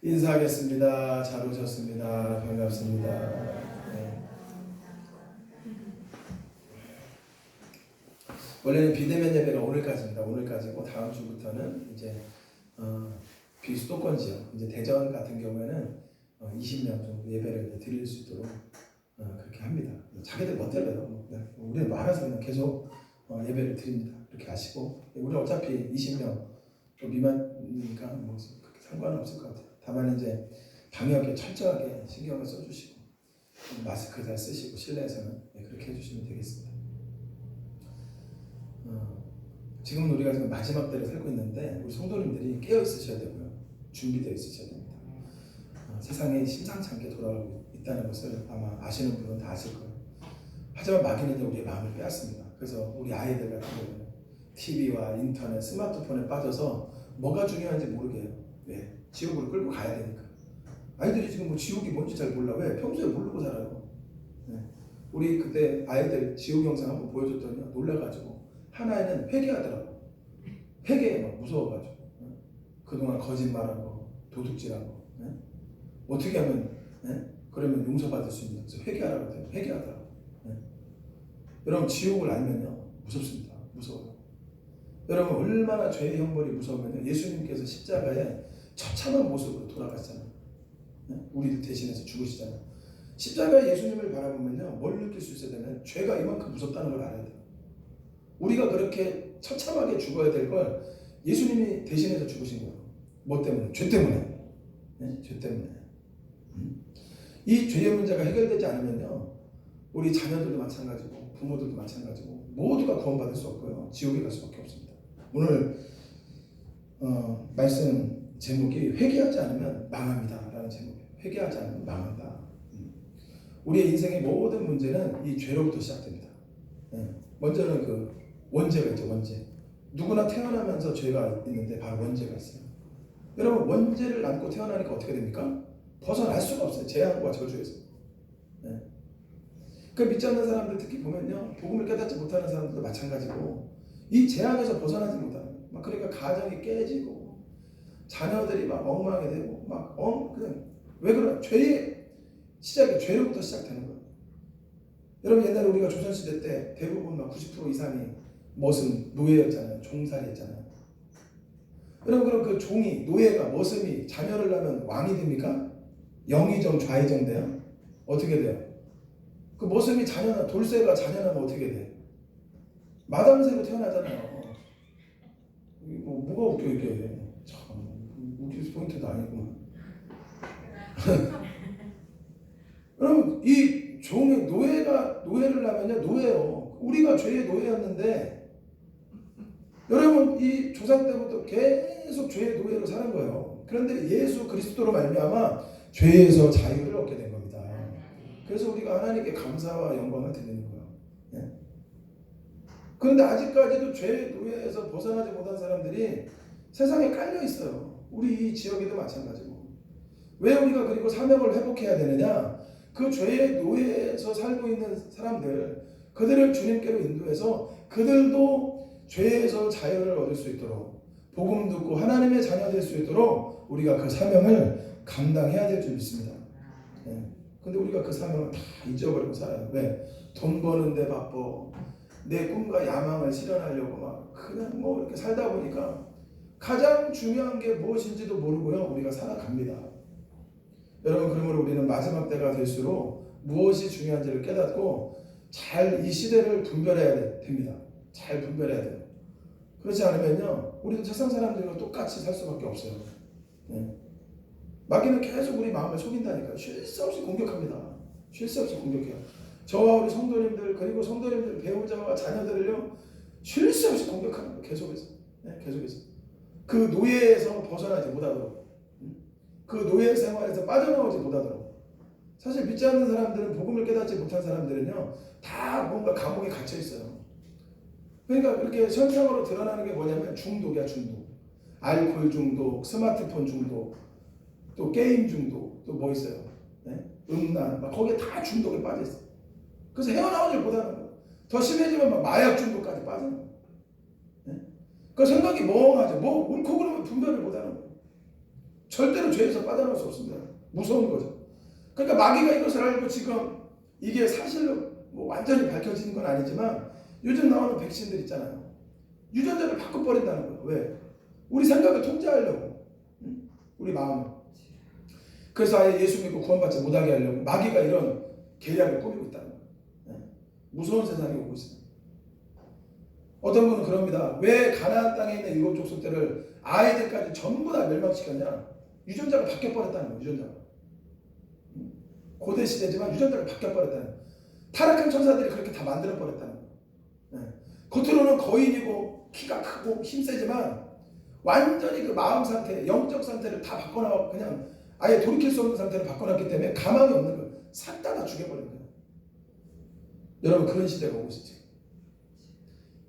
인사하겠습니다. 잘 오셨습니다. 반갑습니다. 네. 원래는 비대면 예배가 오늘까지입니다. 오늘까지고 다음 주부터는 이제 비수도권 지역, 이제 대전 같은 경우에는 20명 정도 예배를 이제 드릴 수 있도록 그렇게 합니다. 자기들 멋대로요. 우리는 알아서 그냥 계속 예배를 드립니다. 그렇게 하시고 우리 어차피 20명 미만이니까 뭐 그렇게 상관은 없을 것 같아요. 다만 이제 방역에 철저하게 신경을 써주시고 마스크 잘 쓰시고 실내에서는 그렇게 해주시면 되겠습니다. 지금 우리가 지금 마지막 때를 살고 있는데 우리 성도님들이 깨어 있으셔야 되고요. 준비되어 있으셔야 됩니다. 세상이 심상치 않게 돌아가고 있다는 것을 아마 아시는 분은 다 아실 거예요. 하지만 마귀는 우리의 마음을 빼앗습니다. 그래서 우리 아이들 같은 경우는 TV와 인터넷, 스마트폰에 빠져서 뭐가 중요한지 모르게 해요. 왜? 지옥으로 끌고 가야 되니까. 아이들이 지금 뭐 지옥이 뭔지 잘 몰라. 왜? 평소에 모르고 살아요. 네. 우리 그때 아이들 지옥 영상 한번 보여줬더니 놀라가지고 하나에는 회개하더라고. 회개에 막 무서워가지고 그동안 거짓말하고 도둑질하고 어떻게 하면 그러면 용서받을 수 있냐. 그래서 회개하라고 해요. 회개하더라고. 여러분 지옥을 알면요 무섭습니다. 무서워요. 여러분 얼마나 죄의 형벌이 무서우면 예수님께서 십자가에 처참한 모습으로 돌아가시잖아요. 우리들 대신해서 죽으시잖아요. 십자가에 예수님을 바라보면요 뭘 느낄 수 있어야 되면 죄가 이만큼 무섭다는 걸 알아야 돼요. 우리가 그렇게 처참하게 죽어야 될 걸 예수님이 대신해서 죽으신 거예요. 뭐 때문에? 죄 때문에. 죄 때문에. 이 죄의 문제가 해결되지 않으면요 우리 자녀들도 마찬가지고 부모들도 마찬가지고 모두가 구원받을 수 없고요 지옥에 갈 수밖에 없습니다. 오늘 말씀 제목이 회개하지 않으면 망합니다 라는 제목이에요. 회개하지 않으면 망한다. 우리의 인생의 모든 문제는 이 죄로부터 시작됩니다. 먼저는 그 원죄가 있죠. 원죄. 누구나 태어나면서 죄가 있는데 바로 원죄가 있어요. 여러분 원죄를 안고 태어나니까 어떻게 됩니까? 벗어날 수가 없어요. 재앙과 저주에서. 그 믿지 않는 사람들 특히 보면요 복음을 깨닫지 못하는 사람들도 마찬가지고 이 재앙에서 벗어나지 못하는 막 그러니까 가정이 깨지고 자녀들이 막 엉망이 되고 막 그냥 왜 그러나 죄의 시작이 죄로부터 시작되는 거예요. 여러분 옛날에 우리가 조선시대 때 대부분 막 90% 이상이 머슴 노예였잖아요. 종살이였잖아요. 여러분 그럼 그 종이 노예가 머슴이 자녀를 낳으면 왕이 됩니까? 영의정 좌의정 돼요? 어떻게 돼요? 그 머슴이 자녀나 돌쇠가 자녀나면 어떻게 돼? 마담새로 태어나잖아요. 뭐가 웃겨 이게? 참 웃길 포인트도 아니구만. 여러분 이 종의 노예를 낳으면요 노예요. 우리가 죄의 노예였는데 여러분 이 조상 때부터 계속 죄의 노예로 사는 거예요. 그런데 예수 그리스도로 말미암아 죄에서 자유를 얻게 된 겁니다. 그래서 우리가 하나님께 감사와 영광을 드리는 거예요. 그런데 아직까지도 죄의 노예에서 벗어나지 못한 사람들이 세상에 깔려 있어요. 우리 이 지역에도 마찬가지고. 왜 우리가 그리고 사명을 회복해야 되느냐? 그 죄의 노예에서 살고 있는 사람들, 그들을 주님께로 인도해서 그들도 죄에서 자유를 얻을 수 있도록 복음 듣고 하나님의 자녀 될 수 있도록 우리가 그 사명을 감당해야 될 줄 믿습니다. 근데 우리가 그 사명을 다 잊어버리고 살아요. 왜? 돈 버는데 바빠. 내 꿈과 야망을 실현하려고 막 그냥 뭐 이렇게 살다 보니까 가장 중요한 게 무엇인지도 모르고요. 우리가 살아갑니다. 여러분 그러므로 우리는 마지막 때가 될수록 무엇이 중요한지를 깨닫고 잘 이 시대를 분별해야 됩니다. 잘 분별해야 돼요. 그렇지 않으면요 우리도 세상 사람들과 똑같이 살 수밖에 없어요. 마귀는 계속 우리 마음을 속인다니까요. 쉴 새 없이 공격합니다. 쉴 새 없이 공격해요. 저와 우리 성도님들 그리고 성도님들 배우자와 자녀들을요 쉴 새 없이 공격하는 거예요. 계속해서. 계속해서. 그 노예에서 벗어나지 못하도록 그 노예 생활에서 빠져나오지 못하도록. 사실 믿지 않는 사람들은 복음을 깨닫지 못한 사람들은요 다 뭔가 감옥에 갇혀 있어요. 그러니까 그렇게 현상으로 드러나는 게 뭐냐면 중독이야. 중독. 알코올 중독, 스마트폰 중독, 또 게임 중독, 또 뭐 있어요? 음란, 막 거기에 다 중독에 빠져 있어. 그래서 헤어나오질 못하는 거예요. 더 심해지면 막 마약 중독까지 빠지는 거예요. 그 생각이 멍하죠. 뭐 옳고 그러면 분별을 못하는 거예요. 절대로 죄에서 빠져나올 수 없습니다. 무서운 거죠. 그러니까 마귀가 이것을 알고 지금 이게 사실로 뭐 완전히 밝혀지는 건 아니지만 요즘 나오는 백신들 있잖아요. 유전자를 바꿔버린다는 거예요. 왜? 우리 생각을 통제하려고. 우리 마음을. 그래서 아예 예수 믿고 구원받지 못하게 하려고 마귀가 이런 계략을 꾸미고 있다는 거예요. 무서운 세상이 오고 있습니다. 어떤 분은 그럽니다. 왜 가나안 땅에 있는 일곱 족속들을 아이들까지 전부 다 멸망시켰냐? 유전자가 바뀌어버렸다는 거예요. 유전자가. 고대 시대지만 유전자가 바뀌어버렸다는 거예요. 타락한 천사들이 그렇게 다 만들어버렸다는 거예요. 겉으로는 거인이고 키가 크고 힘세지만 완전히 그 마음 상태, 영적 상태를 다 바꿔놔 그냥 아예 돌이킬 수 없는 상태로 바꿔놨기 때문에 가망이 없는 거예요. 싹 다 죽여버린 거예요. 여러분 그런 시대가 오고 있죠.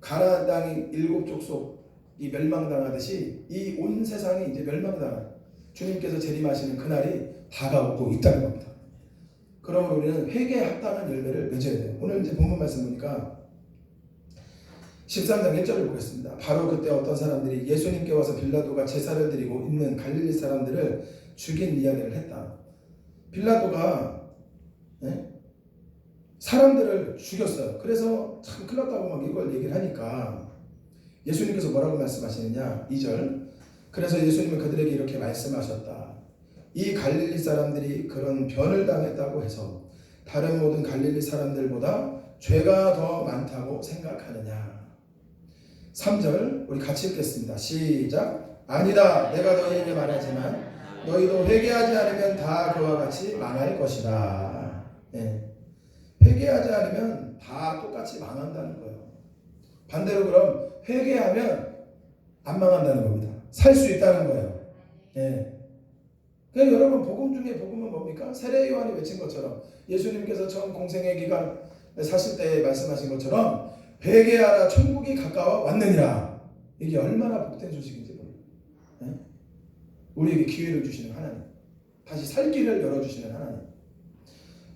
가나안 땅이 일곱 족속이 멸망당하듯이 이 온 세상이 이제 멸망당한 주님께서 재림하시는 그날이 다가오고 있다는 겁니다. 그러므로 우리는 회개에 합당한 열매를 맺어야 돼요. 오늘 이제 본문 말씀 보니까 13장 1절을 보겠습니다. 바로 그때 어떤 사람들이 예수님께 와서 빌라도가 제사를 드리고 있는 갈릴리 사람들을 죽인 이야기를 했다. 빌라도가 사람들을 죽였어요. 그래서 참 큰일 났다고 막 이걸 얘기를 하니까 예수님께서 뭐라고 말씀하시느냐 2절 그래서 예수님은 그들에게 이렇게 말씀하셨다. 이 갈릴리 사람들이 그런 변을 당했다고 해서 다른 모든 갈릴리 사람들보다 죄가 더 많다고 생각하느냐. 3절 우리 같이 읽겠습니다. 시작. 아니다. 내가 너희에게 말하지만 너희도 회개하지 않으면 다 그와 같이 망할 것이다. 회개하지 않으면 다 똑같이 망한다는 거예요. 반대로 그럼 회개하면 안 망한다는 겁니다. 살 수 있다는 거예요. 그러니까 여러분 복음 중에 복음은 뭡니까? 세례 요한이 외친 것처럼 예수님께서 처음 공생의 기간 사실 때 말씀하신 것처럼 회개하라 천국이 가까워 왔느니라. 이게 얼마나 복된 소식인지 몰라요. 우리에게 기회를 주시는 하나님, 다시 살 길을 열어주시는 하나님.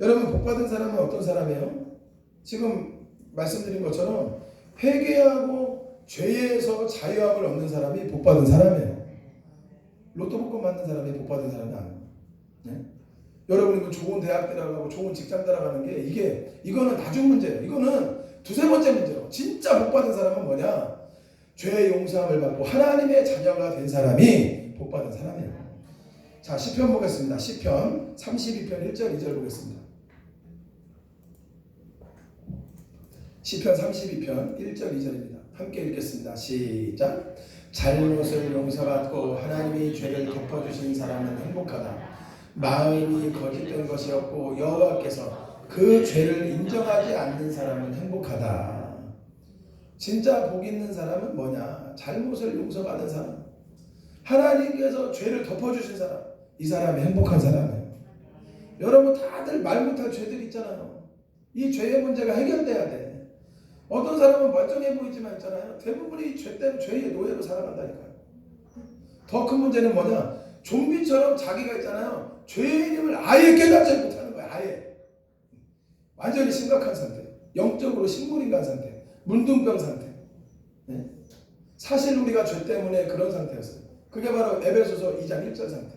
여러분 복받은 사람은 어떤 사람이에요? 지금 말씀드린 것처럼 회개하고 죄에서 자유함을 얻는 사람이 복받은 사람이에요. 로또 복권 받는 사람이 복받은 사람이 아니에요. 여러분이 그 좋은 대학 들어가고 좋은 직장 들어가는 게 이거는 나중 문제예요. 이거는 두세 번째 문제로 진짜 복받은 사람은 뭐냐? 죄의 용서함을 받고 하나님의 자녀가 된 사람이 복받은 사람이에요. 자, 시편 보겠습니다. 시편 32편 1절 2절 보겠습니다. 시편 32편 1절 2절입니다. 함께 읽겠습니다. 시작. 잘못을 용서받고 하나님이 죄를 덮어주신 사람은 행복하다. 마음이 거짓된 것이 없고 여호와께서 그 죄를 인정하지 않는 사람은 행복하다. 진짜 복 있는 사람은 뭐냐? 잘못을 용서받은 사람, 하나님께서 죄를 덮어주신 사람, 이 사람이 행복한 사람이에요. 여러분 다들 말 못할 죄들 있잖아요. 이 죄의 문제가 해결돼야 돼. 어떤 사람은 멀쩡해 보이지만 있잖아요. 대부분이 죄 때문에 죄의 노예로 살아간다니까요. 더 큰 문제는 뭐냐? 좀비처럼 자기가 있잖아요. 죄인임을 아예 깨닫지 못하는 거야. 아예. 완전히 심각한 상태. 영적으로 식물인간 상태. 문둥병 상태. 사실 우리가 죄 때문에 그런 상태였어요. 그게 바로 에베소서 2장 1절 상태.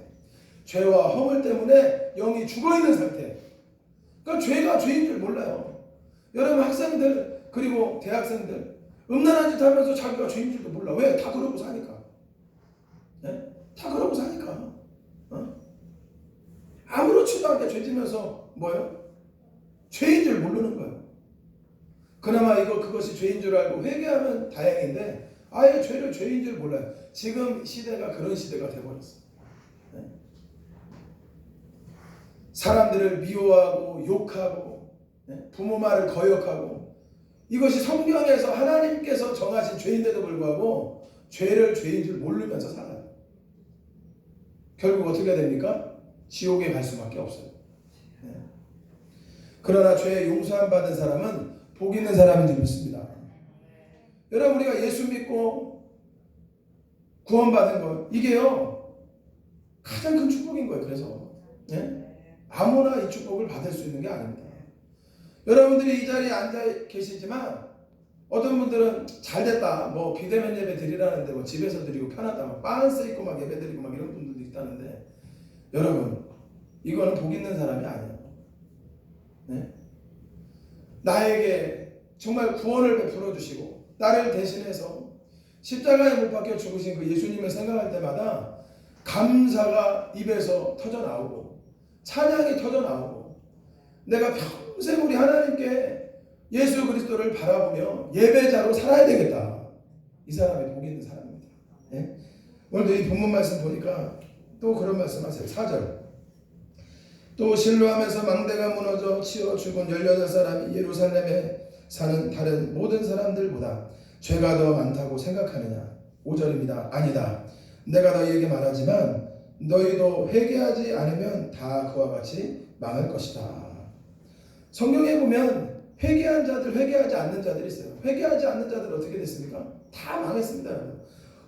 죄와 허물 때문에 영이 죽어있는 상태. 그러니까 죄가 죄인 줄 몰라요. 여러분 학생들 그리고 대학생들 음란한 짓 하면서 자기가 죄인 줄도 몰라. 왜? 다 그러고 사니까. 다 그러고 사니까. 아무렇지도 않게 죄 지면서 뭐예요? 죄인 줄 모르는 거예요. 그나마 그것이 죄인 줄 알고 회개하면 다행인데 아예 죄를 죄인 줄 몰라요. 지금 시대가 그런 시대가 돼버렸어요. 사람들을 미워하고 욕하고 부모 말을 거역하고 이것이 성경에서 하나님께서 정하신 죄인데도 불구하고 죄를 죄인 줄 모르면서 살아요. 결국 어떻게 됩니까? 지옥에 갈 수밖에 없어요. 그러나 죄의 용서함 받은 사람은 복 있는 사람인 줄 믿습니다. 여러분 우리가 예수 믿고 구원받은 것 이게요 가장 큰 축복인 거예요. 그래서 아무나 이 축복을 받을 수 있는 게 아닙니다. 여러분들이 이 자리에 앉아 계시지만 어떤 분들은 잘됐다 뭐 비대면 예배 드리라는데 뭐 집에서 드리고 편하다 막 빤스 입고 막 예배 드리고 막 이런 분들도 있다는데 여러분 이거는 복 있는 사람이 아니에요. 네? 나에게 정말 구원을 베풀어 주시고 나를 대신해서 십자가에 못 박혀 죽으신 그 예수님을 생각할 때마다 감사가 입에서 터져 나오고 찬양이 터져 나오고 내가 평생 우리 하나님께 예수 그리스도를 바라보며 예배자로 살아야 되겠다. 이 사람이 복 있는 사람입니다. 네? 오늘도 이 본문 말씀 보니까 또 그런 말씀 하세요. 4절 또 실로암에서 망대가 무너져 치어 죽은 18사람이 예루살렘에 사는 다른 모든 사람들보다 죄가 더 많다고 생각하느냐. 5절입니다. 아니다. 내가 너희에게 말하지만 너희도 회개하지 않으면 다 그와 같이 망할 것이다. 성경에 보면 회개한 자들, 회개하지 않는 자들이 있어요. 회개하지 않는 자들 어떻게 됐습니까? 다 망했습니다.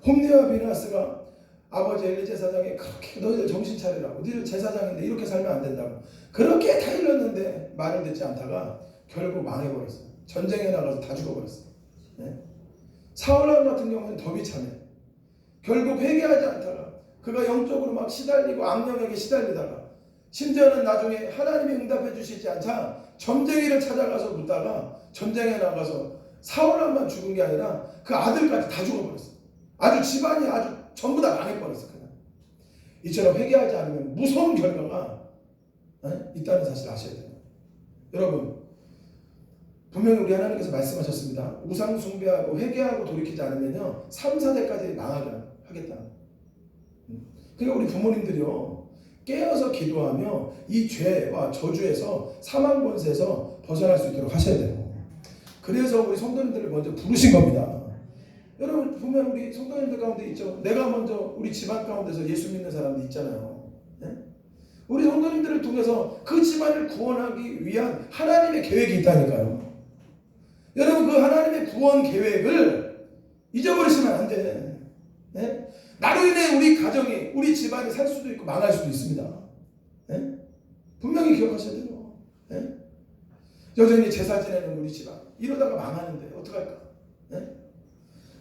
홈리와 비나스가 아버지 엘리 제사장이 그렇게 너희들 정신 차리라고, 너희들 제사장인데 이렇게 살면 안 된다고 그렇게 다 일렀는데 말을 듣지 않다가 결국 망해버렸어요. 전쟁에 나가서 다 죽어버렸어요. 네? 사울왕 같은 경우는 더 비참해. 결국 회개하지 않다가 그가 영적으로 막 시달리고 악령에게 시달리다가 심지어는 나중에 하나님이 응답해 주시지 않자 점쟁이를 찾아가서 묻다가 전쟁에 나가서 사울왕만 죽은 게 아니라 그 아들까지 다 죽어버렸어요. 아주 집안이 아주 전부 다 망해버렸어요. 그냥. 이처럼 회개하지 않으면 무서운 결과가 있다는 사실 아셔야 돼요. 여러분 분명히 우리 하나님께서 말씀하셨습니다. 우상 숭배하고 회개하고 돌이키지 않으면요 3, 4대까지 망하게 하겠다. 그러니까 우리 부모님들이요 깨어서 기도하며 이 죄와 저주에서 사망 권세에서 벗어날 수 있도록 하셔야 돼요. 그래서 우리 성도님들을 먼저 부르신 겁니다. 여러분 보면 우리 성도님들 가운데 있죠. 내가 먼저 우리 집안 가운데서 예수 믿는 사람도 있잖아요. 네? 우리 성도님들을 통해서 그 집안을 구원하기 위한 하나님의 계획이 있다니까요. 여러분 그 하나님의 구원 계획을 잊어버리시면 안 돼. 네? 나로 인해 우리 가정이 우리 집안이 살 수도 있고 망할 수도 있습니다. 네? 분명히 기억하셔야 돼요. 네? 여전히 제사 지내는 우리 집안 이러다가 망하는데 어떡할까? 네?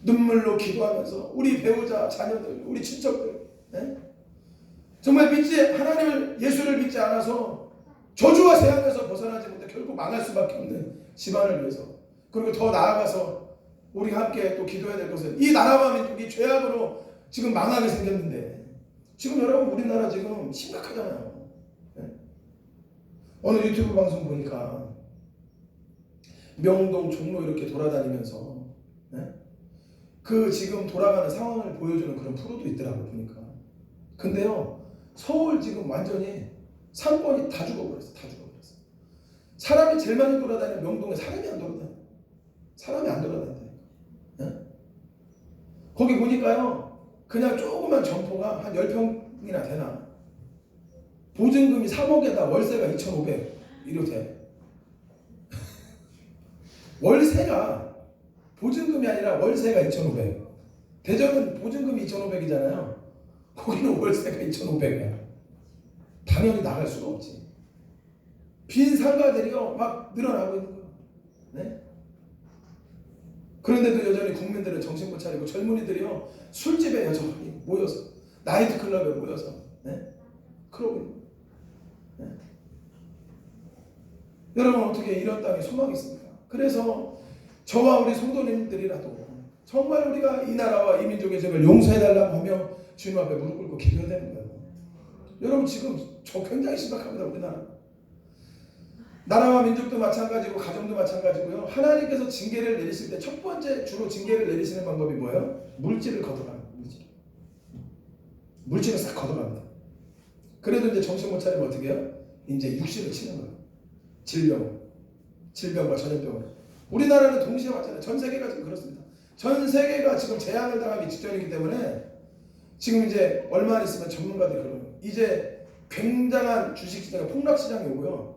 눈물로 기도하면서 우리 배우자, 자녀들, 우리 친척들 네? 정말 하나님을 예수를 믿지 않아서 저주와 재앙에서 벗어나지 못해 결국 망할 수밖에 없는 집안을 위해서 그리고 더 나아가서 우리가 함께 또 기도해야 될 것은 이 나라와 민족이 죄악으로 지금 망하게 생겼는데 지금 여러분 우리나라 지금 심각하잖아요. 네? 어느 유튜브 방송 보니까 명동, 종로 이렇게 돌아다니면서 네? 그 지금 돌아가는 상황을 보여주는 그런 프로도 있더라고요. 보니까. 근데요 서울 지금 완전히 상권이 다 죽어버렸어. 다 죽어버렸어. 사람이 제일 많이 돌아다니는 명동에 사람이 안 돌아다녀. 사람이 안 돌아다닌다니까. 네? 거기 보니까요 그냥 조그만 점포가 한 10평이나 되나 보증금이 3억에다 월세가 2,500 이렇대. 월세가 보증금이 아니라 월세가 2,500. 대전은 보증금이 2,500이잖아요. 거기는 월세가 2,500이야. 당연히 나갈 수가 없지. 빈 상가들이요 막 늘어나고 있는 거야. 네? 그런데도 여전히 국민들은 정신 못 차리고 젊은이들이요 술집에 여전히 모여서 나이트클럽에 모여서 네? 그러고 있는 거예요. 네? 여러분 어떻게 이런 땅에 소망이 있습니까? 그래서 저와 우리 성도님들이라도 정말 우리가 이 나라와 이 민족의 죄를 용서해달라고 하며 주님 앞에 무릎 꿇고 기도해야 되는 거예요. 여러분 지금 저 굉장히 심각합니다. 우리나라 나라와 민족도 마찬가지고 가정도 마찬가지고요. 하나님께서 징계를 내리실 때 첫 번째 주로 징계를 내리시는 방법이 뭐예요? 물질을 걷어가는 거예요. 물질을 싹 걷어갑니다. 그래도 이제 정신 못 차리면 어떻게 해요? 이제 육신을 치는 거예요. 질병과 전염병을. 우리나라는 동시에 왔잖아요. 전 세계가 지금 그렇습니다. 전 세계가 지금 재앙을 당하기 직전이기 때문에 지금 이제 얼마 안 있으면 전문가들이 그러는 이제 굉장한 주식시장의 폭락시장이 오고요.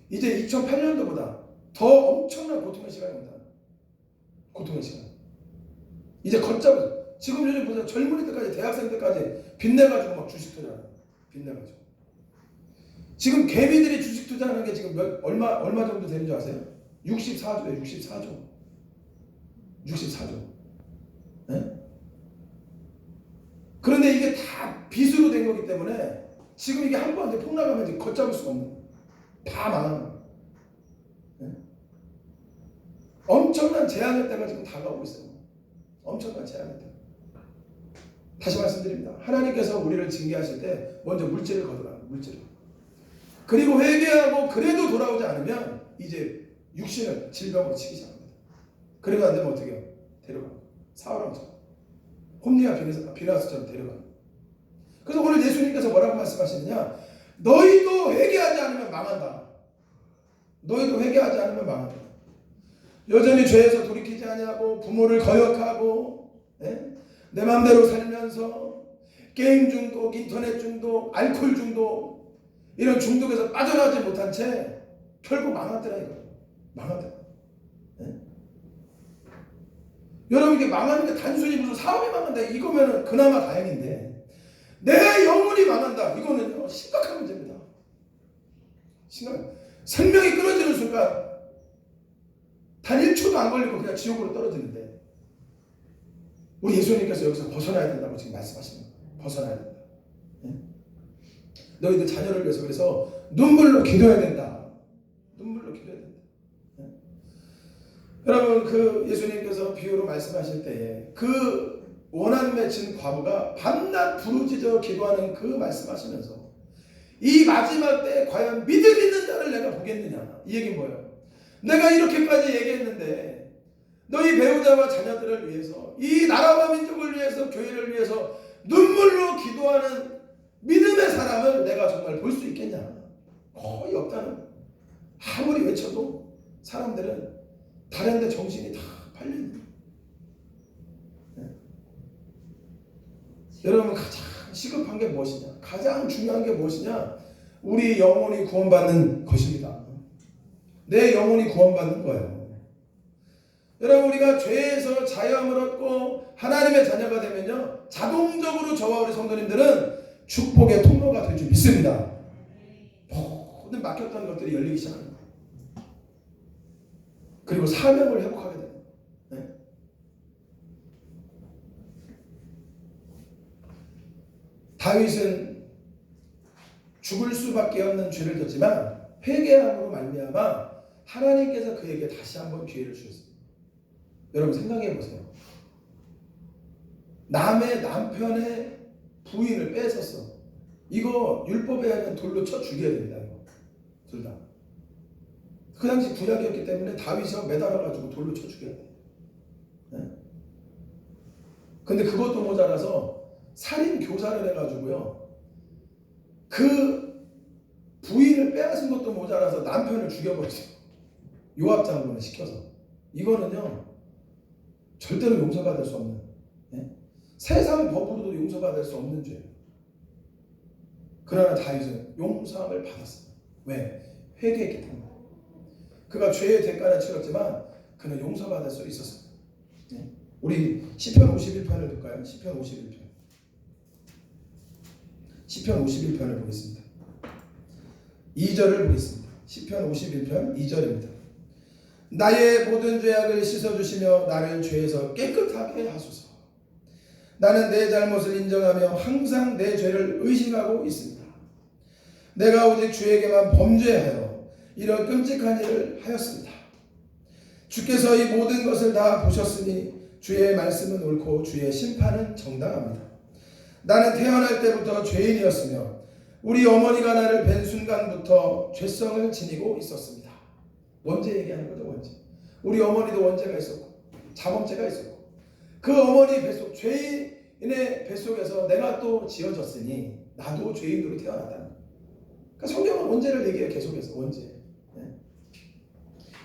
이제 2008년도보다 더 엄청난 고통의 시간이 온다. 고통의 시간. 이제 걷잡아서 지금 요즘 보세요. 젊은이들까지 대학생들까지 빚내가지고 막 주식 투자하는 빚내가지고. 지금 개미들이 주식 투자하는 게 지금 얼마 정도 되는 줄 아세요? 64조예요. 64조. 64조. 네? 그런데 이게 다 빚으로 된 거기 때문에 지금 이게 한 번 이제 폭락하면 이제 걷잡을 수가 없는 거예요. 다 망하는 거예요. 네? 엄청난 재앙의 때가 지금 다가오고 있어요. 엄청난 재앙의 때. 다시 말씀드립니다. 하나님께서 우리를 징계하실 때 먼저 물질을 거둬라. 물질을. 그리고 회개하고 그래도 돌아오지 않으면 이제 육신을 질병으로 치기 시작합니다. 그래도 안 되면 어떻게 해요? 데려가요. 사울왕처럼. 홈리와 비나스처럼 데려가요. 그래서 오늘 예수님께서 뭐라고 말씀하시느냐? 너희도 회개하지 않으면 망한다. 너희도 회개하지 않으면 망한다. 여전히 죄에서 돌이키지 아니하고 부모를 거역하고 내 마음대로 살면서 게임 중독, 인터넷 중독, 알코올 중독 이런 중독에서 빠져나오지 못한 채 결국 망한다라 이거예요. 망한다. 여러분 이게 망하는 게 단순히 무슨 사업이 망한다 이거면은 그나마 다행인데 내 영혼이 망한다 이거는요 심각한 문제입니다. 심각한. 생명이 끊어지는 순간 단 1초도 안 걸리고 그냥 지옥으로 떨어지는데 우리 예수님께서 여기서 벗어나야 된다고 지금 말씀하시는 거예요. 벗어나야 된다. 너희들 자녀를 위해서 그래서 눈물로 기도해야 된다. 눈물로 기도해야 된다. 여러분 그 예수님께서 비유로 말씀하실 때에 그 원한 맺힌 과부가 밤낮 부르짖어 기도하는 그 말씀하시면서 이 마지막 때에 과연 믿음 있는 자를 내가 보겠느냐 이 얘기는 뭐예요? 내가 이렇게까지 얘기했는데 너희 배우자와 자녀들을 위해서 이 나라와 민족을 위해서 교회를 위해서 눈물로 기도하는 믿음의 사람을 내가 정말 볼 수 있겠냐? 거의 없다는 거예요. 아무리 외쳐도 사람들은 다른 데 정신이 다 팔려있는 거예요. 여러분 가장 시급한 게 무엇이냐? 가장 중요한 게 무엇이냐? 우리 영혼이 구원받는 것입니다. 내 영혼이 구원받는 거예요. 여러분 우리가 죄에서 자유함을 얻고 하나님의 자녀가 되면요 자동적으로 저와 우리 성도님들은 축복의 통로가 될 줄 믿습니다. 모든 막혔던 것들이 열리기 시작합니다. 그리고 사명을 회복하게 됩니다. 다윗은 죽을 수밖에 없는 죄를 졌지만 회개함으로 말미암아 하나님께서 그에게 다시 한번 기회를 주셨습니다. 여러분 생각해 보세요. 남의 남편의 부인을 뺏었어. 이거 율법에 하면 돌로 쳐 죽여야 됩니다. 이거. 둘 다. 그 당시 구약이었기 때문에 다윗이 매달아가지고 돌로 쳐 죽여야 돼. 근데 그것도 모자라서 살인 교사를 해가지고요. 그 부인을 빼앗은 것도 모자라서 남편을 죽여버렸어요. 요압 장군을 시켜서. 이거는요. 절대로 용서받을 수 없는 세상 법으로도 용서받을 수 없는 죄예요. 그러나 다윗은 용서함을 받았어요. 왜? 회개했기 때문에. 그가 죄의 대가를 치렀지만 그는 용서받을 수 있었습니다. 우리 시편 51편을 볼까요? 시편 51편. 시편 51편을 보겠습니다. 2절을 보겠습니다. 시편 51편 2절입니다. 나의 모든 죄악을 씻어주시며 나를 죄에서 깨끗하게 하소서. 나는 내 잘못을 인정하며 항상 내 죄를 의식하고 있습니다. 내가 오직 주에게만 범죄하여 이런 끔찍한 일을 하였습니다. 주께서 이 모든 것을 다 보셨으니 주의 말씀은 옳고 주의 심판은 정당합니다. 나는 태어날 때부터 죄인이었으며 우리 어머니가 나를 뵌 순간부터 죄성을 지니고 있었습니다. 원죄 얘기하는 거죠. 원죄. 우리 어머니도 원죄가 있었고 자범죄가 있었고 그 어머니 뱃속 죄인의 뱃속에서 내가 또 지어졌으니 나도 죄인으로 태어났다는 거예요. 그러니까 성경은 원죄를 얘기해요. 계속해서 원죄.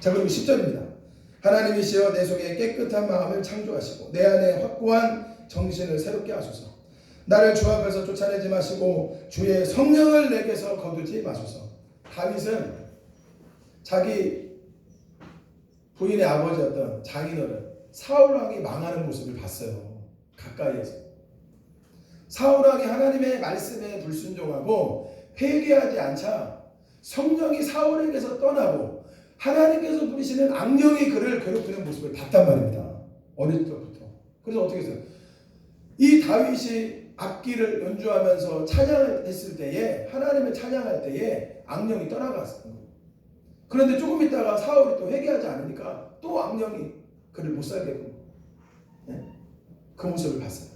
자 그리고 10절입니다. 하나님이시여 내 속에 깨끗한 마음을 창조하시고 내 안에 확고한 정신을 새롭게 하소서. 나를 주 앞에서 쫓아내지 마시고 주의 성령을 내게서 거두지 마소서. 다윗은 자기 부인의 아버지였던 장인어른 사울왕이 망하는 모습을 봤어요. 가까이에서. 사울왕이 하나님의 말씀에 불순종하고 회개하지 않자 성령이 사울에게서 떠나고 하나님께서 부리시는 악령이 그를 괴롭히는 모습을 봤단 말입니다. 어릴 때부터. 그래서 어떻게 했어요? 이 다윗이 악기를 연주하면서 찬양을 했을 때에 하나님을 찬양할 때에 악령이 떠나갔어요. 그런데 조금 있다가 사울이 또 회개하지 않으니까 또 악령이 그를 못 살게 하고 그 모습을 봤어요.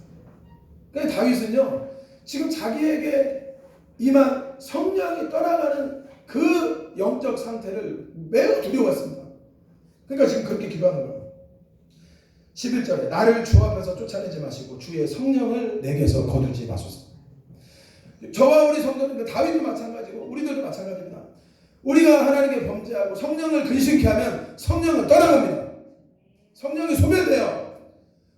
그러니까 다윗은요 지금 자기에게 임한 성령이 떠나가는 그 영적 상태를 매우 두려워했습니다. 그러니까 지금 그렇게 기도하는 거예요. 11절에 나를 주 앞에서 쫓아내지 마시고 주의 성령을 내게서 거두지 마소서. 저와 우리 성도님들 다윗도 마찬가지고 우리들도 마찬가지입니다. 우리가 하나님께 범죄하고 성령을 근심케 하면 성령은 떠나갑니다. 성령이 소멸돼요.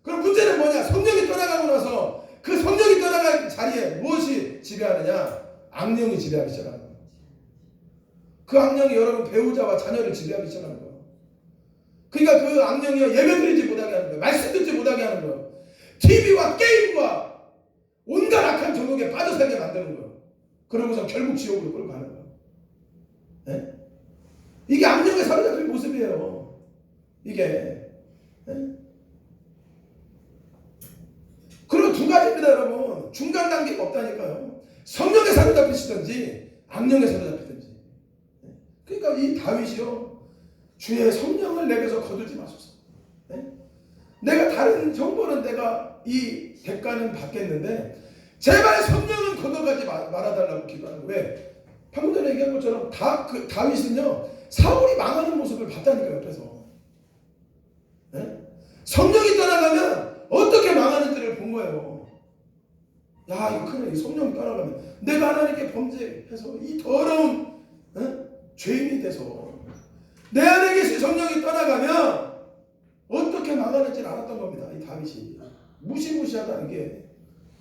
그럼 문제는 뭐냐? 성령이 떠나가고 나서 그 성령이 떠나간 자리에 무엇이 지배하느냐? 악령이 지배하기 시작하는 거예요. 그 악령이 여러분 배우자와 자녀를 지배하기 시작하는 거예요. 그러니까 그 악령이 예배드리지 못하게 하는 거예요. 말씀 듣지 못하게 하는 거예요. TV와 게임과 온갖 악한 정욕에 빠져 살게 만드는 거예요. 그러고서 결국 지옥으로 끌고 가는 거예요. 네? 이게 악령에 사로잡힌 모습이에요. 이게. 네? 그리고 두 가지입니다, 여러분. 중간 단계가 없다니까요. 성령에 사로잡히시든지 악령에 사로잡히든지. 네? 그러니까 이 다윗이요. 주의 성령을 내게서 거두지 마소서. 네? 내가 다른 정보는 내가 이 대가는 받겠는데 제발 성령은 걷어가지 말아달라고 기도하는 거예요. 왜? 방금 전에 얘기한 것처럼 다윗은요 사울이 망하는 모습을 봤다니까요. 옆에서 네? 성령이 떠나가면 어떻게 망하는지를 본 거예요. 야 이거 큰일, 이 성령이 떠나가면 내가 하나님께 범죄해서 이 더러운 죄인이 돼서 내 안에 계신 성령이 떠나가면 어떻게 망하는지를 알았던 겁니다. 이 다윗이 무시무시하다는 게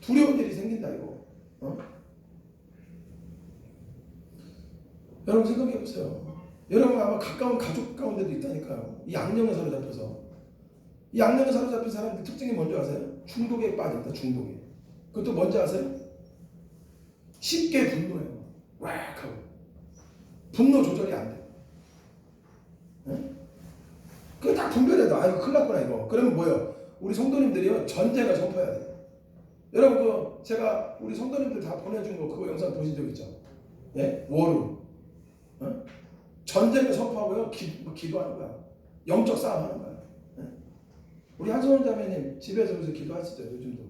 두려운 일이 생긴다 이거. 여러분 생각해 보세요. 여러분 아마 가까운 가족 가운데도 있다니까요. 이 악령에 사로잡혀서. 이 악령에 사로잡힌 사람들 특징이 뭔지 아세요? 중독에 빠진다. 중독에. 그것도 뭔지 아세요? 쉽게 분노해요. 왁 하고. 분노 조절이 안 돼요. 그거 딱 분별해도 아 이거 큰일 났구나 이거. 그러면 뭐예요? 우리 성도님들이요 전쟁을 선포해야 돼요. 여러분 그 제가 우리 성도님들 다 보내준 거 그거 영상 보신 적 있죠? 예? 워룸. 전쟁을 선포하고요 기도하는 거야. 영적 싸움 하는 거야. 예? 우리 한소원 자매님 집에서 요새 기도하시죠 요즘도.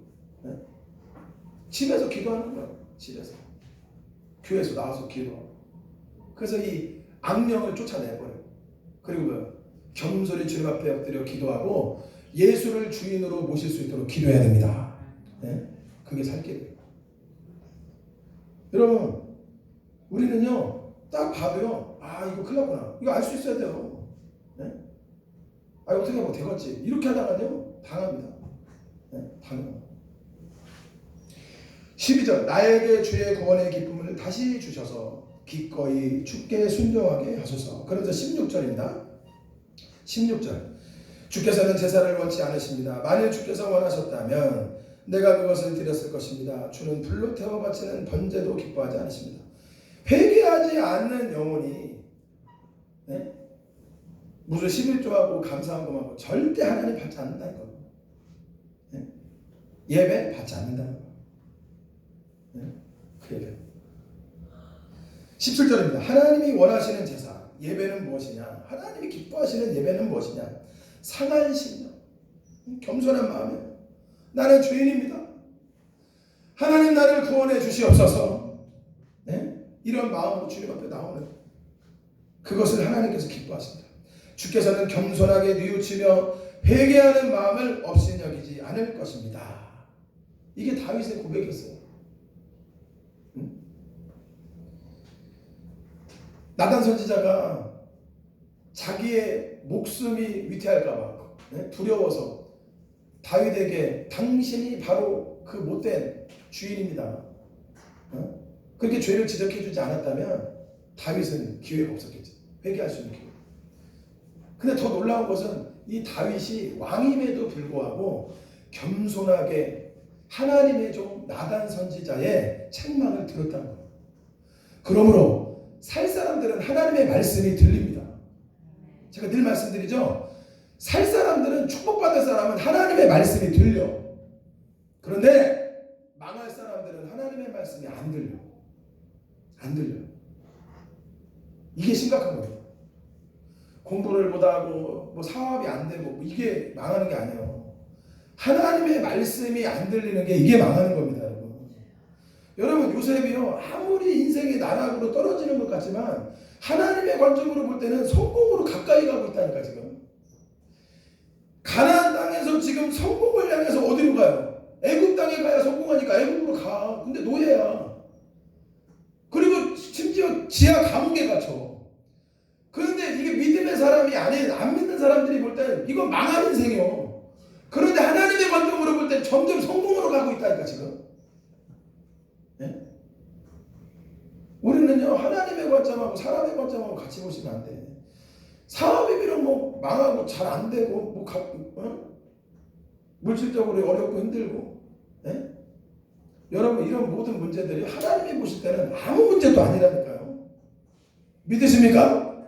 예? 집에서 기도하는 거야. 집에서. 교회에서 나와서 기도하고. 그래서 이 악령을 쫓아내버려요. 그리고 겸손히 주님 앞에 엎드려 기도하고 예수를 주인으로 모실 수 있도록 기도해야 됩니다. 네? 그게 살 길이에요. 여러분 우리는요 딱 봐도요 아 이거 큰일 났구나 이거 알 수 있어야 돼요. 네? 아 어떻게 하면 되겠지 이렇게 하다가요 당합니다. 네? 당합니다. 12절 나에게 주의 구원의 기쁨을 다시 주셔서 기꺼이 주께 순종하게 하소서. 그러면서 16절입니다. 16절 주께서는 제사를 원치 않으십니다. 만일 주께서 원하셨다면 내가 그것을 드렸을 것입니다. 주는 불로 태워 바치는 번제도 기뻐하지 않으십니다. 회개하지 않는 영혼이 네? 무슨 11조하고 감사한 것하고 절대 하나님 받지 않는다는 거예요. 네? 예배 받지 않는다는 거예요. 네? 그 예배 17절입니다. 하나님이 원하시는 제사 예배는 무엇이냐? 하나님이 기뻐하시는 예배는 무엇이냐? 상한 심령, 겸손한 마음이에요. 나는 죄인입니다. 하나님 나를 구원해 주시옵소서. 네? 이런 마음으로 주님 앞에 나오는 그것을 하나님께서 기뻐하십니다. 주께서는 겸손하게 뉘우치며 회개하는 마음을 없이 여기지 않을 것입니다. 이게 다윗의 고백이었어요. 나단 선지자가 자기의 목숨이 위태할까봐 두려워서 다윗에게 당신이 바로 그 못된 주인입니다. 그렇게 죄를 지적해주지 않았다면 다윗은 기회가 없었겠죠. 회개할 수 있는 기회. 근데 더 놀라운 것은 이 다윗이 왕임에도 불구하고 겸손하게 하나님의 종 나단 선지자의 책망을 들었다는 거예요. 그러므로 살 사람들은 하나님의 말씀이 들립니다. 제가 늘 말씀드리죠. 살 사람들은 축복받을 사람은 하나님의 말씀이 들려. 그런데 망할 말씀이 안 들려. 안 들려. 이게 심각한 거예요. 공부를 못하고 뭐 사업이 안 되고 이게 망하는 게 아니에요. 하나님의 말씀이 안 들리는 게 이게 망하는 겁니다, 여러분. 여러분 요셉이요 아무리 인생이 나락으로 떨어지는 것 같지만 하나님의 관점으로 볼 때는 성공으로 가까이 가고 있다니까 지금. 가나안 땅에서 지금 성공을 향해서 어디로 가요? 애굽 땅에 가야 성공하니까 애굽으로 가. 근데 노예야. 그리고 심지어 지하 감옥에 갇혀. 그런데 이게 믿음의 사람이 아닌 안 믿는 사람들이 볼 때는 이건 망한 인생이요. 그런데 하나님의 관점으로 볼 때 점점 성공으로 가고 있다니까 지금. 네? 우리는요 하나님의 관점하고 사람의 관점하고 같이 보시면 안 돼. 사업이 비록 뭐 망하고 잘 안 되고 물질적으로 어렵고 힘들고 여러분 이런 모든 문제들이 하나님이 보실 때는 아무 문제도 아니라니까요. 믿으십니까?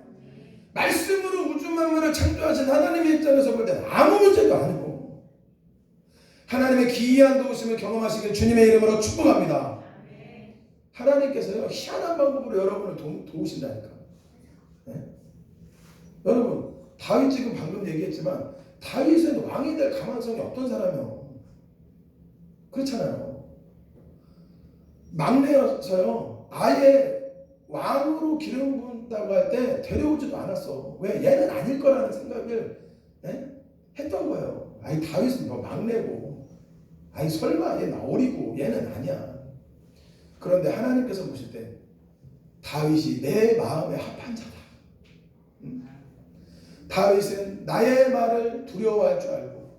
말씀으로 우주 만물을 창조하신 하나님의 입장에서 볼 때는 아무 문제도 아니고 하나님의 기이한 도우심을 경험하시길 주님의 이름으로 축복합니다. 하나님께서요 희한한 방법으로 여러분을 도우신다니까. 여러분 다윗 지금 방금 얘기했지만 다윗은 왕이 될 가망성이 없던 사람이에요. 그렇잖아요. 막내여서요 아예 왕으로 기름 부은다고 할 때 데려오지도 않았어. 왜? 얘는 아닐 거라는 생각을 했던 거예요. 아니 다윗은 뭐 막내고 아니 설마 얘는 어리고 얘는 아니야. 그런데 하나님께서 보실 때 다윗이 내 마음에 합한 자다. 다윗은 나의 말을 두려워할 줄 알고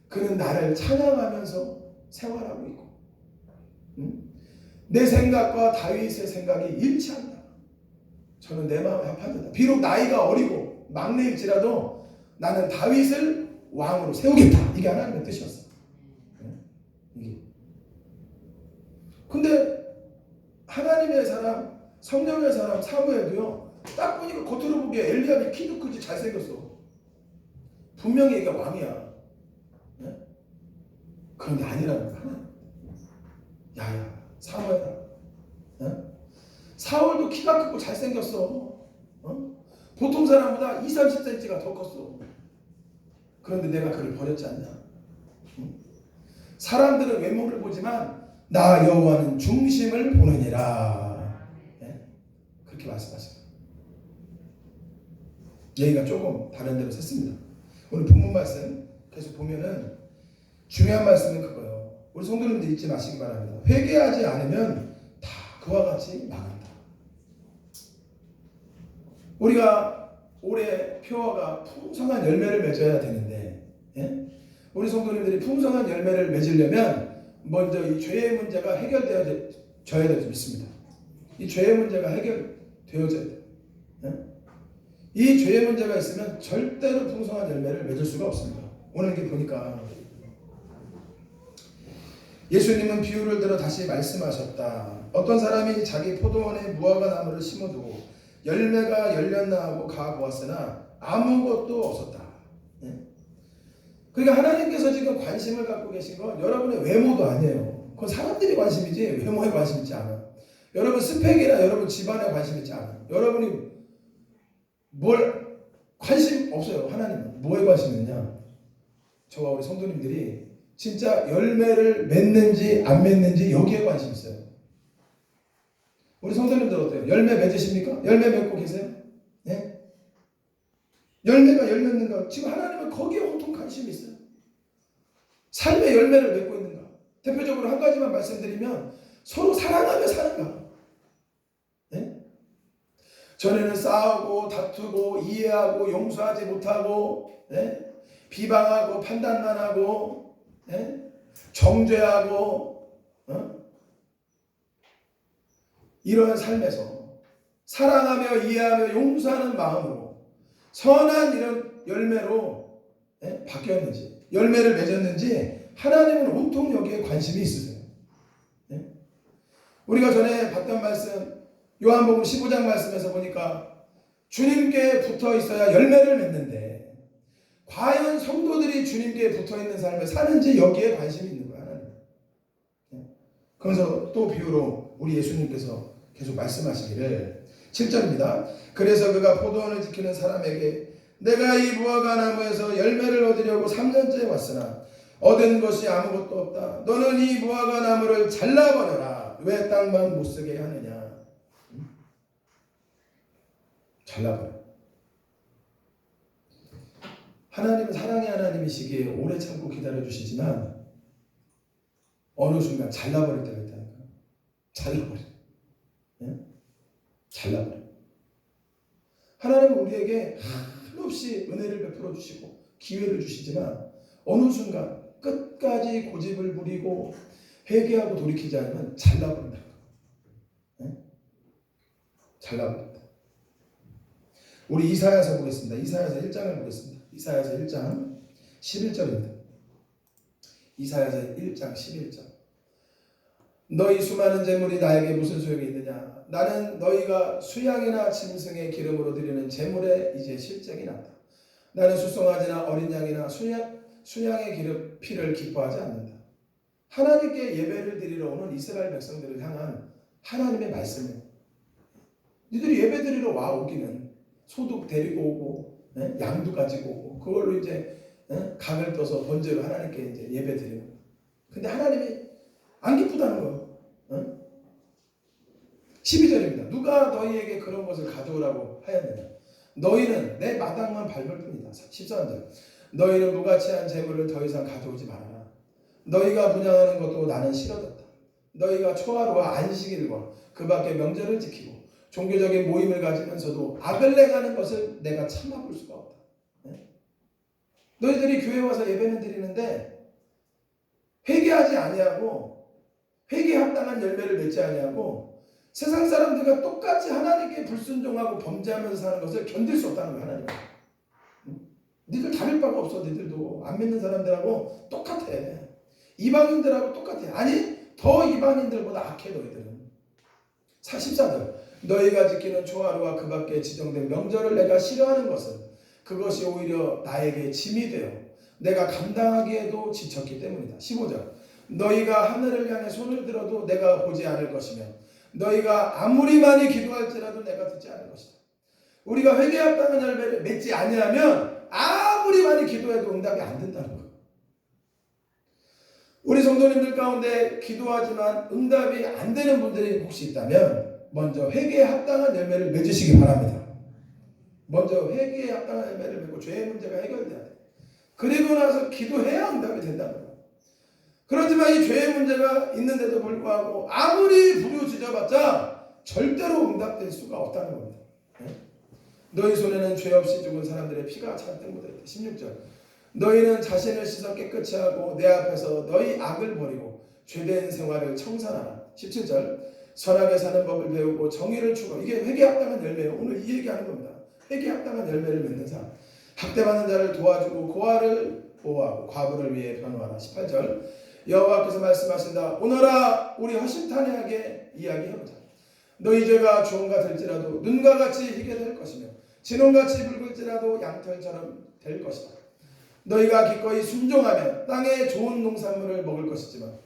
그는 나를 찬양하면서 생활하고 있고 내 생각과 다윗의 생각이 일치한다. 저는 내 마음에 합한 자다. 비록 나이가 어리고 막내일지라도 나는 다윗을 왕으로 세우겠다. 이게 하나님의 뜻이었어. 이게. 근데 하나님의 사람, 성령의 사람 사무엘도요. 딱 보니까 겉으로 보기에 엘리압이 키도 크지 잘생겼어. 분명히 얘가 왕이야. 그런데 아니라는 거야. 야야 사무엘아. 사울도 키가 크고 잘생겼어. 보통 사람보다 20-30cm가 더 컸어. 그런데 내가 그를 버렸지 않냐. 사람들은 외모를 보지만 나 여호와는 중심을 보느니라. 그렇게 말씀하시고 얘기가 조금 다른 데로 샜습니다. 오늘 본문 말씀 계속 보면은 중요한 말씀은 그거예요. 우리 성도님들 잊지 마시기 바랍니다. 회개하지 않으면 다 그와 같이 망한다. 우리가 올해 표어가 풍성한 열매를 맺어야 되는데 우리 성도님들이 풍성한 열매를 맺으려면 먼저 이 죄의 문제가 해결되어져야 될 줄 믿습니다. 이 죄의 문제가 해결되어져야 돼요. 이 죄의 문제가 있으면 절대로 풍성한 열매를 맺을 수가 없습니다. 오늘 이렇게 보니까 예수님은 비유를 들어 다시 말씀하셨다. 어떤 사람이 자기 포도원에 무화과 나무를 심어두고 열매가 열렸나 하고 가보았으나 아무것도 없었다. 그러니까 하나님께서 지금 관심을 갖고 계신 건 여러분의 외모도 아니에요. 그건 사람들이 관심이지 외모에 관심 있지 않아. 여러분 스펙이나 여러분 집안에 관심 있지 않아. 여러분이 뭘 관심 없어요. 하나님은 뭐에 관심 있느냐. 저와 우리 성도님들이 진짜 열매를 맺는지 안 맺는지 여기에 관심 있어요. 우리 성도님들 어때요? 열매 맺으십니까? 열매 맺고 계세요? 네? 열매가 열렸는가? 지금 하나님은 거기에 온통 관심이 있어요. 삶의 열매를 맺고 있는가? 대표적으로 한 가지만 말씀드리면 서로 사랑하며 사는가? 네? 전에는 싸우고 다투고 이해하고 용서하지 못하고 비방하고 판단만 하고 정죄하고 이런 삶에서 사랑하며 이해하며 용서하는 마음으로 선한 이런 열매로 바뀌었는지 열매를 맺었는지 하나님은 온통 여기에 관심이 있으세요. 우리가 전에 봤던 말씀 요한복음 15장 말씀에서 보니까 주님께 붙어 있어야 열매를 맺는데 과연 성도들이 주님께 붙어 있는 삶을 사는지 여기에 관심이 있는 거야. 하나님. 그래서 또 비유로 우리 예수님께서 계속 말씀하시기를 7절입니다. 그래서 그가 포도원을 지키는 사람에게 내가 이 무화과 나무에서 열매를 얻으려고 3년째 왔으나 얻은 것이 아무것도 없다. 너는 이 무화과 나무를 잘라버려라. 왜 땅만 못쓰게 하느냐. 잘라버려. 하나님은 사랑의 하나님이시기에 오래 참고 기다려주시지만 어느 순간 잘라버릴 때가 있다니까. 잘라버려. 예? 잘라버려. 하나님은 우리에게 한없이 은혜를 베풀어 주시고 기회를 주시지만 어느 순간 끝까지 고집을 부리고 회개하고 돌이키지 않으면 잘라버린다. 예? 잘라버린다. 우리 이사야서 보겠습니다. 이사야서 1장을 보겠습니다. 이사야서 1장 11절입니다. 이사야서 1장 11절. 너희 수많은 재물이 나에게 무슨 소용이 있느냐. 나는 너희가 수양이나 짐승의 기름으로 드리는 재물에 이제 실증이 난다. 나는 수송아지나 어린 양이나 수양의 기름 피를 기뻐하지 않는다. 하나님께 예배를 드리러 오는 이스라엘 백성들을 향한 하나님의 말씀이에요. 니들이 예배 드리러 와 오기는 소도 데리고 오고 양도 가지고 오고 그걸로 이제 각을 떠서 번제로 하나님께 이제 예배 드리는. 근데 하나님이 안 기쁘다는 거예요. 12절입니다. 누가 너희에게 그런 것을 가져오라고 하였느냐. 너희는 내 마당만 밟을 뿐이다. 13절. 너희는 무가치한 재물을 더 이상 가져오지 말아라. 너희가 분양하는 것도 나는 싫어졌다. 너희가 초하루와 안식일과 그 밖에 명절을 지키고 종교적인 모임을 가지면서도 악을 행하는 것을 내가 참아볼 수가 없다. 너희들이 교회 와서 예배는 드리는데 회개하지 아니하고 회개에 합당한 열매를 맺지 아니하고 세상 사람들과 똑같이 하나님께 불순종하고 범죄하면서 사는 것을 견딜 수 없다는 거야. 하나님은. 니들 다를 바가 없어. 니들도 안 믿는 사람들하고 똑같아. 이방인들하고 똑같아. 아니 더 이방인들보다 악해. 너희들은. 14절. 너희가 지키는 초하루와 그 밖에 지정된 명절을 내가 싫어하는 것은 그것이 오히려 나에게 짐이 되어 내가 감당하기에도 지쳤기 때문이다. 15절. 너희가 하늘을 향해 손을 들어도 내가 보지 않을 것이며 너희가 아무리 많이 기도할지라도 내가 듣지 않을 것이다. 우리가 회개에 합당한 열매를 맺지 아니하면 아무리 많이 기도해도 응답이 안 된다는 거예요. 우리 성도님들 가운데 기도하지만 응답이 안 되는 분들이 혹시 있다면 먼저 회개에 합당한 열매를 맺으시기 바랍니다. 먼저 회개에 합당한 열매를 맺고 죄의 문제가 해결돼야 돼. 그리고 나서 기도해야 응답이 된다는 거예요. 그렇지만 이 죄의 문제가 있는데도 불구하고 아무리 부르짖어봤자 절대로 응답될 수가 없다는 겁니다. 너희 손에는 죄 없이 죽은 사람들의 피가 잔뜩 묻어있다. 16절. 너희는 자신을 씻어 깨끗이 하고 내 앞에서 너희 악을 버리고 죄된 생활을 청산하라. 17절. 선하게 사는 법을 배우고 정의를 추구하라. 이게 회개에 합당한 열매예요. 오늘 이 얘기하는 겁니다. 회개에 합당한 열매를 맺는 사람. 학대받는 자를 도와주고 고아를 보호하고 과부를 위해 변호하라. 18절. 여호와께서 말씀하신다. 오너라 우리 허심탄회하게 이야기해보자. 너희 죄가 주홍가 될지라도 눈과 같이 희게 될 것이며 진홍같이 붉을지라도 양털처럼 될 것이다. 너희가 기꺼이 순종하면 땅에 좋은 농산물을 먹을 것이지만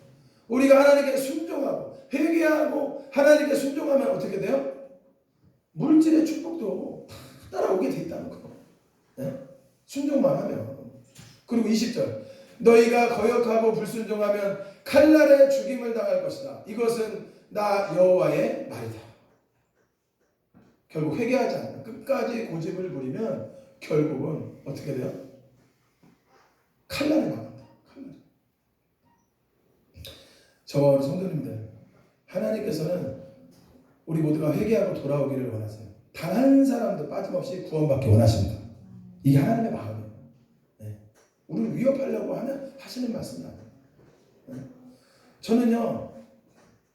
우리가 하나님께 순종하고 회개하고 하나님께 순종하면 어떻게 돼요? 물질의 축복도 따라오게 돼 있다는 거. 네? 순종만 하면. 그리고 20절. 너희가 거역하고 불순종하면 칼날에 죽임을 당할 것이다. 이것은 나 여호와의 말이다. 결국 회개하지 않는 끝까지 고집을 부리면 결국은 어떻게 돼요? 칼날에 나간다. 칼날에. 저와 우리 성도님들, 하나님께서는 우리 모두가 회개하고 돌아오기를 원하세요. 단 한 사람도 빠짐없이 구원받기 원하십니다. 이게 하나님의 마음이에요. 네. 우리를 위협하려고 하시는 말씀이 아니에요. 네. 저는요,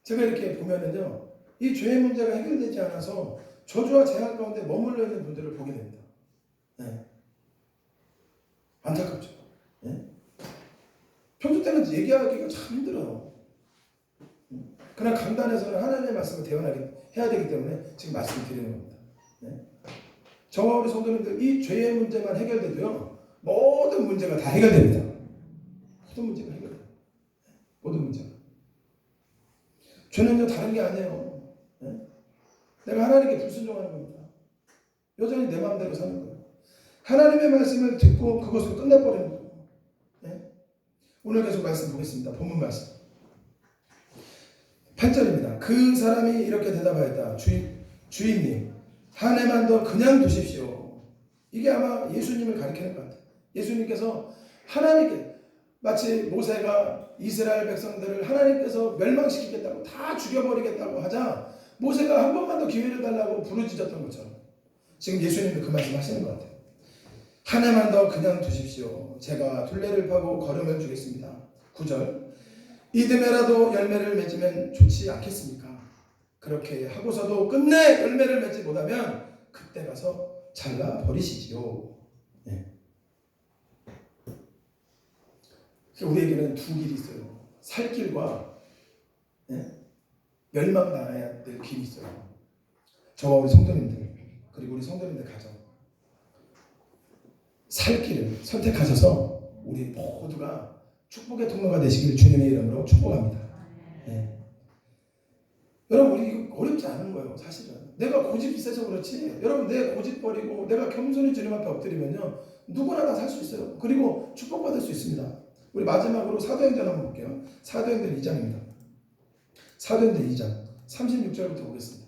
제가 이렇게 보면은요, 이 죄의 문제가 해결되지 않아서 저주와 재앙 가운데 머물러 있는 분들을 보게 됩니다. 네. 안타깝죠. 네. 평소 때는 얘기하기가 참 힘들어요. 그러나 강단에서는 하나님의 말씀을 대언해야 되기 때문에 지금 말씀을 드리는 겁니다. 네. 저와 우리 성도님들 이 죄의 문제만 해결돼도요 모든 문제가 다 해결됩니다. 모든 문제가 해결돼요. 모든 문제가. 주는요 다른 게 아니에요. 예? 내가 하나님께 불순종하는 겁니다. 여전히 내 마음대로 사는 거예요. 하나님의 말씀을 듣고 그것으로 끝내버리는 거예요. 예? 오늘 계속 말씀 보겠습니다. 본문 말씀 8절입니다. 그 사람이 이렇게 대답하였다. 주인님, 한 해만 더 그냥 두십시오. 이게 아마 예수님을 가리키는 것 같아요. 예수님께서 하나님께 마치 모세가 이스라엘 백성들을 하나님께서 멸망시키겠다고 다 죽여버리겠다고 하자 모세가 한 번만 더 기회를 달라고 부르짖었던 것처럼 지금 예수님도 그 말씀 하시는 것 같아요. 한 해만 더 그냥 두십시오. 제가 둘레를 파고 걸음을 주겠습니다. 9절 이듬해라도 열매를 맺으면 좋지 않겠습니까? 그렇게 하고서도 끝내 열매를 맺지 못하면 그때 가서 잘라버리시지요. 네. 우리에게는 두 길이 있어요. 살 길과 멸망당해야 될 길이 있어요. 저와 우리 성도님들 그리고 우리 성도님들 가정 살 길을 선택하셔서 우리 모두가 축복의 통로가 되시길 주님의 이름으로 축복합니다. 네. 여러분 우리 이거 어렵지 않은 거예요. 사실은 내가 고집이 세서 그렇지 여러분 내 고집 버리고 내가 겸손히 주님 앞에 엎드리면요 누구나 다 살 수 있어요. 그리고 축복받을 수 있습니다. 우리 마지막으로 사도행전 한번 볼게요. 사도행전 2장입니다. 사도행전 2장 36절부터 보겠습니다.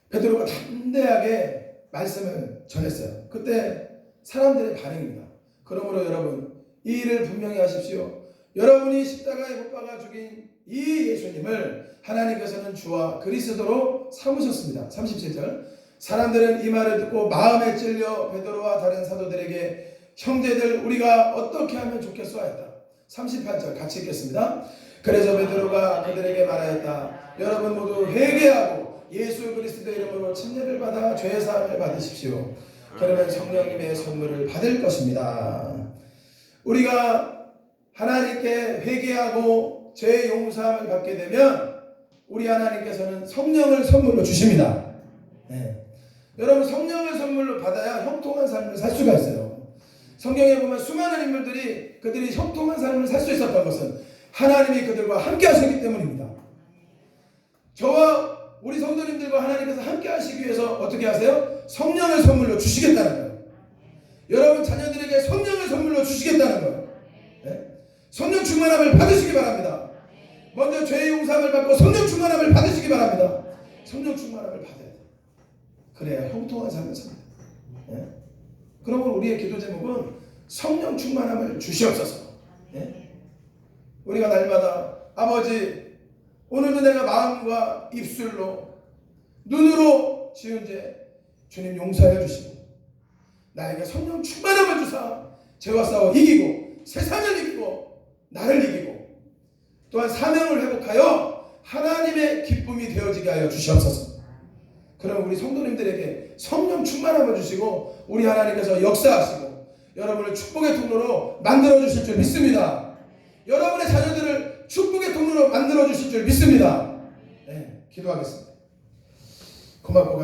베드로가 담대하게 말씀을 전했어요. 그때 사람들의 반응입니다. 그러므로 여러분 이 일을 분명히 하십시오. 여러분이 십자가에 못 박아 죽인 이 예수님을 하나님께서는 주와 그리스도로 삼으셨습니다. 37절 사람들은 이 말을 듣고 마음에 찔려 베드로와 다른 사도들에게 형제들 우리가 어떻게 하면 좋겠소 하였다. 38절 같이 읽겠습니다. 그래서 베드로가 그들에게 말하였다. 여러분 모두 회개하고 예수 그리스도 이름으로 침례를 받아 죄사함을 받으십시오. 그러면 성령님의 선물을 받을 것입니다. 우리가 하나님께 회개하고 죄 용서함을 받게 되면 우리 하나님께서는 성령을 선물로 주십니다. 네. 여러분 성령을 선물로 받아야 형통한 삶을 살 수가 있어요. 성경에 보면 수많은 인물들이 그들이 형통한 삶을 살 수 있었던 것은 하나님이 그들과 함께 하셨기 때문입니다. 저와 우리 성도님들과 하나님께서 함께 하시기 위해서 어떻게 하세요? 성령을 선물로 주시겠다는 거예요. 여러분 자녀들에게 성령을 선물로 주시겠다는 거예요. 네? 성령 충만함을 받으시기 바랍니다. 먼저 죄 용서함을 받고 성령 충만함을 받으시기 바랍니다. 성령 충만함을 받아야 돼요. 그래야 형통한 삶을 삽니다. 네? 그러면 우리의 기도 제목은 성령 충만함을 주시옵소서. 네? 우리가 날마다 아버지 오늘도 내가 마음과 입술로 눈으로 지은 죄 주님 용서해 주시고 나에게 성령 충만함을 주사 죄와 싸워 이기고 세상을 이기고 나를 이기고 또한 사명을 회복하여 하나님의 기쁨이 되어지게 하여 주시옵소서. 그럼 우리 성도님들에게 성령 충만함을 주시고 우리 하나님께서 역사하시고 여러분을 축복의 통로로 만들어 주실 줄 믿습니다. 여러분의 자녀들을 축복의 통로로 만들어 주실 줄 믿습니다. 네, 기도하겠습니다. 고맙고